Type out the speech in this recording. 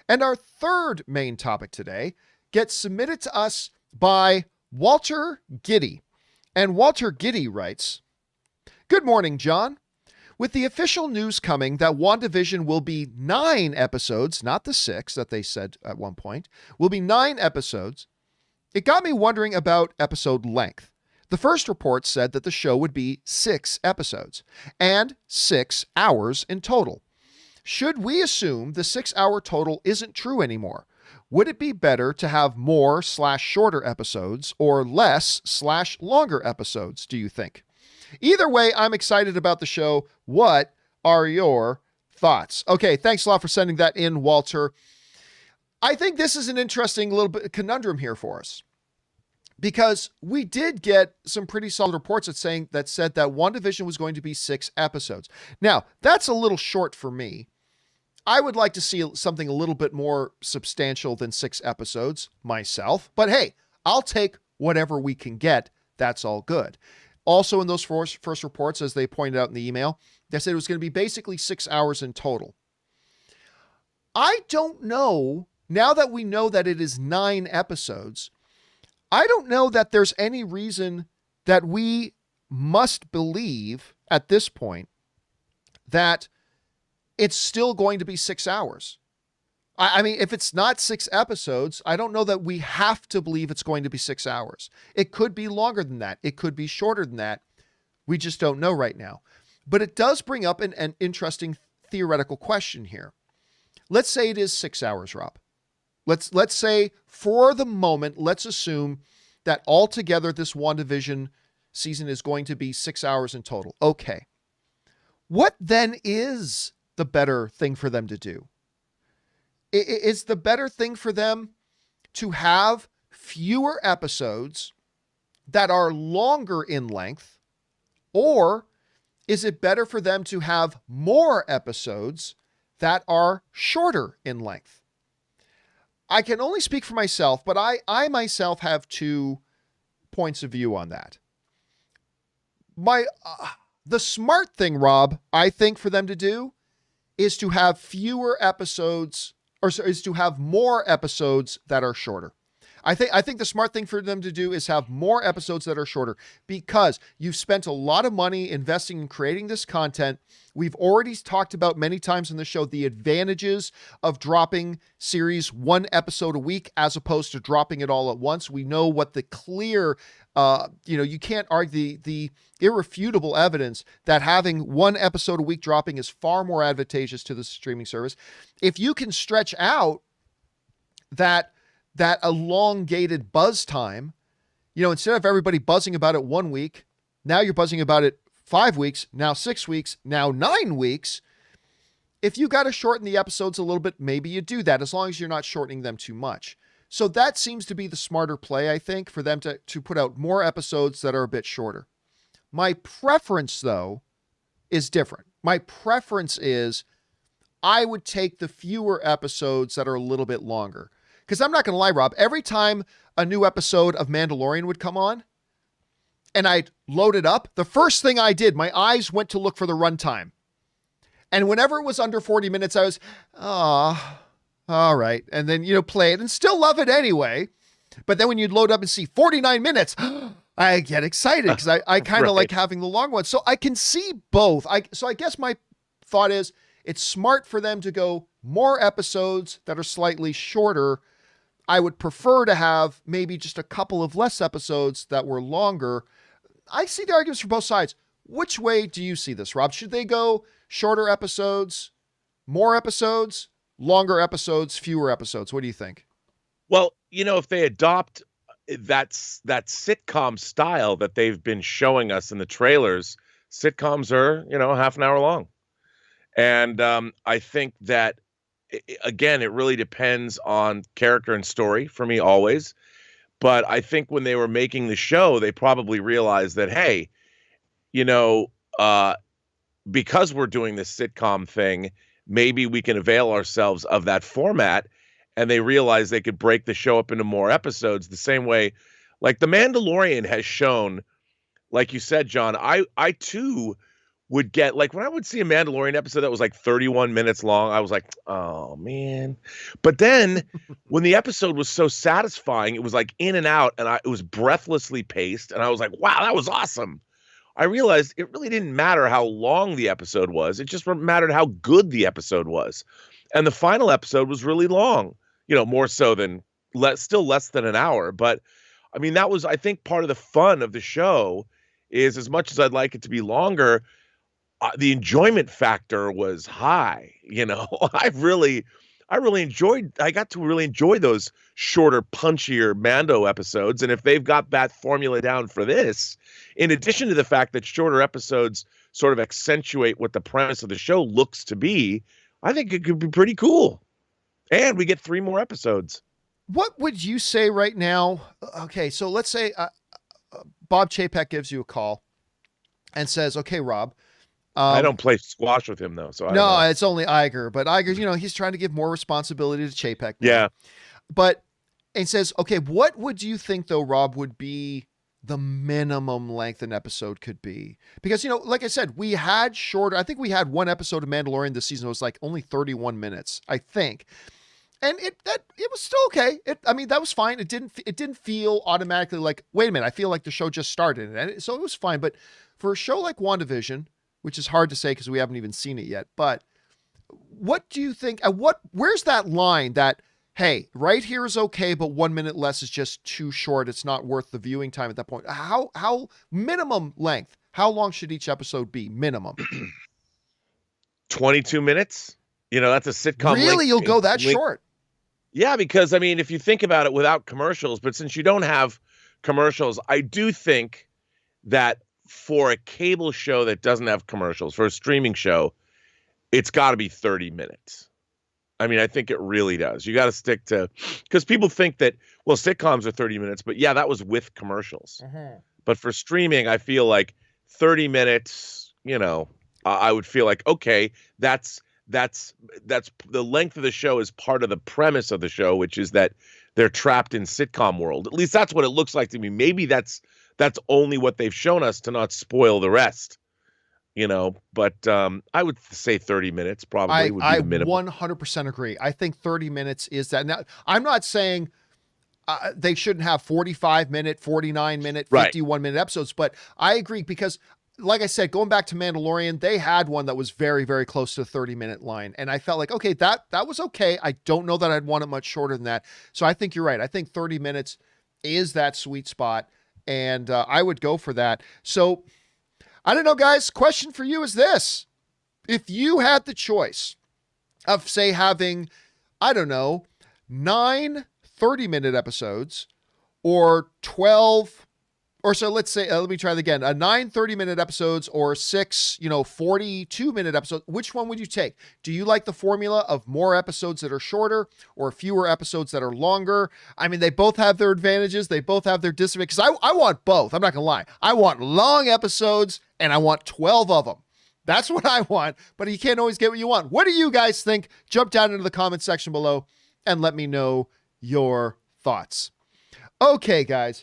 And our third main topic today gets submitted to us by Walter Gitty. And Walter Gitty writes, "Good morning, John. With the official news coming that WandaVision will be 9 episodes, not the 6 that they said at one point, will be 9 episodes, it got me wondering about episode length. The first report said that the show would be 6 episodes and 6 hours in total. Should we assume the 6-hour total isn't true anymore? Would it be better to have more/shorter episodes or less/longer episodes, do you think? Either way, I'm excited about the show. What are your thoughts?" Okay, thanks a lot for sending that in, Walter. I think this is an interesting little bit conundrum here for us, because we did get some pretty solid reports that said that WandaVision was going to be 6 episodes. Now, that's a little short for me. I would like to see something a little bit more substantial than 6 episodes myself, but hey, I'll take whatever we can get. That's all good. Also, in those first reports, as they pointed out in the email, they said it was going to be basically 6 hours in total. I don't know, now that we know that it is 9 episodes, I don't know that there's any reason that we must believe at this point that it's still going to be 6 hours. I mean, if it's not 6 episodes, I don't know that we have to believe it's going to be 6 hours. It could be longer than that. It could be shorter than that. We just don't know right now. But it does bring up an interesting theoretical question here. Let's say it is 6 hours, Rob. Let's say for the moment, let's assume that altogether this WandaVision season is going to be 6 hours in total. Okay. What then is the better thing for them to do? Is the better thing for them to have fewer episodes that are longer in length, or is it better for them to have more episodes that are shorter in length? I can only speak for myself, but I myself have 2 points of view on that. The smart thing, Rob, I think for them to do is to have fewer episodes, or is to have more episodes that are shorter. I think the smart thing for them to do is have more episodes that are shorter, because you've spent a lot of money investing in creating this content. We've already talked about many times on the show the advantages of dropping series 1 episode a week as opposed to dropping it all at once. We know what the clear, you can't argue the irrefutable evidence that having 1 episode a week dropping is far more advantageous to the streaming service. If you can stretch out that elongated buzz time, instead of everybody buzzing about it 1 week, now you're buzzing about it 5 weeks, now 6 weeks, now 9 weeks. If you got to shorten the episodes a little bit, maybe you do that, as long as you're not shortening them too much. So that seems to be the smarter play, I think, for them to put out more episodes that are a bit shorter. My preference, though, is different. My preference is I would take the fewer episodes that are a little bit longer. Because I'm not going to lie, Rob, every time a new episode of Mandalorian would come on and I'd load it up, the first thing I did, my eyes went to look for the runtime. And whenever it was under 40 minutes, I was, all right. And then, play it and still love it anyway. But then when you'd load up and see 49 minutes, I get excited because I kind of Right. like having the long one. So I can see both. So I guess my thought is it's smart for them to go more episodes that are slightly shorter. I would prefer to have maybe just a couple of less episodes that were longer. I see the arguments for both sides. Which way do you see this, Rob? Should they go shorter episodes, more episodes, longer episodes, fewer episodes? What do you think? Well, if they adopt that sitcom style that they've been showing us in the trailers, sitcoms are, half an hour long. And I think that, again, it really depends on character and story for me always. But I think when they were making the show, they probably realized that, hey, because we're doing this sitcom thing, maybe we can avail ourselves of that format. And they realized they could break the show up into more episodes the same way, like The Mandalorian has shown, like you said, John, I too would get, like, when I would see a Mandalorian episode that was like 31 minutes long, I was like, oh man. But then when the episode was so satisfying, it was like in and out, and it was breathlessly paced, and I was like, wow, that was awesome. I realized it really didn't matter how long the episode was. It just mattered how good the episode was. And the final episode was really long, more so than still less than an hour. But I mean, that was, I think, part of the fun of the show is, as much as I'd like it to be longer, the enjoyment factor was high. I got to really enjoy those shorter, punchier Mando episodes. And if they've got that formula down for this, in addition to the fact that shorter episodes sort of accentuate what the premise of the show looks to be, I think it could be pretty cool. And we get 3 more episodes. What would you say right now? Okay, so let's say Bob Chapek gives you a call and says, okay, Rob. I don't play squash with him, though. So I don't know. It's only Iger. But Iger's, he's trying to give more responsibility to Chapek now. Yeah. But, and says, okay, what would you think, though, Rob, would be the minimum length an episode could be? Because, like I said, we had shorter. I think we had one episode of Mandalorian this season. It was like only 31 minutes, I think. And it was still okay. That was fine. It didn't feel automatically like, wait a minute, I feel like the show just started. And so it was fine. But for a show like WandaVision, which is hard to say because we haven't even seen it yet, but what do you think? Where's that line that, hey, right here is okay, but 1 minute less is just too short. It's not worth the viewing time at that point. How minimum length? How long should each episode be? Minimum 22 minutes. That's a sitcom. Really, you'll go that short? Yeah, because if you think about it, without commercials, but since you don't have commercials, I do think that for a cable show that doesn't have commercials, for a streaming show, it's got to be 30 minutes. I think it really does. You got to stick to, because people think that, well, sitcoms are 30 minutes, but yeah, that was with commercials. Mm-hmm. But for streaming, I feel like 30 minutes, I would feel like, okay, that's the length of the show is part of the premise of the show, which is that they're trapped in sitcom world. At least that's what it looks like to me. Maybe that's only what they've shown us to not spoil the rest, but I would say 30 minutes probably would be the minimum. 100% agree. I think 30 minutes is that. Now, I'm not saying they shouldn't have 45-minute, 49-minute, 51-minute episodes, but I agree because, like I said, going back to Mandalorian, they had one that was very, very close to the 30-minute line. And I felt like, okay, that was okay. I don't know that I'd want it much shorter than that. So I think you're right. I think 30 minutes is that sweet spot. And I would go for that. So I don't know, guys. Question for you is this. If you had the choice of, say, having, 9 30-minute episodes or 12, or so let's say, let me try that again, 9 30-minute episodes or 6, 42-minute episodes, which one would you take? Do you like the formula of more episodes that are shorter or fewer episodes that are longer? They both have their advantages. They both have their disadvantages. Because I want both. I'm not going to lie. I want long episodes and I want 12 of them. That's what I want, but you can't always get what you want. What do you guys think? Jump down into the comment section below and let me know your thoughts. Okay, guys.